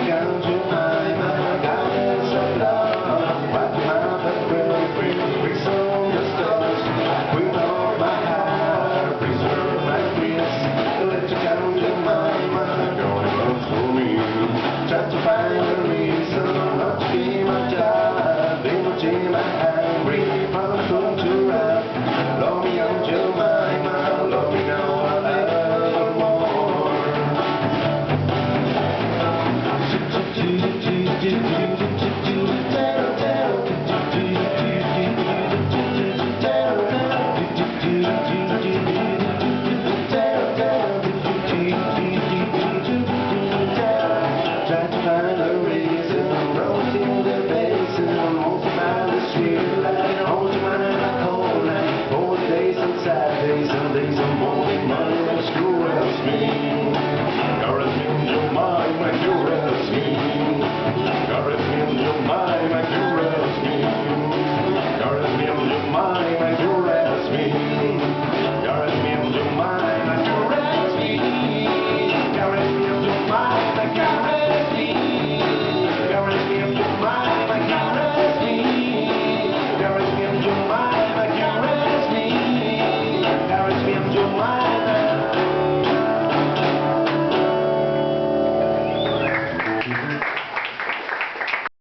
you count your time, my goddess of love. Wipe your mouth and break some the stars. Queen of my heart, preserve my wrist. Let you count your mind, my darling, for me. Try to find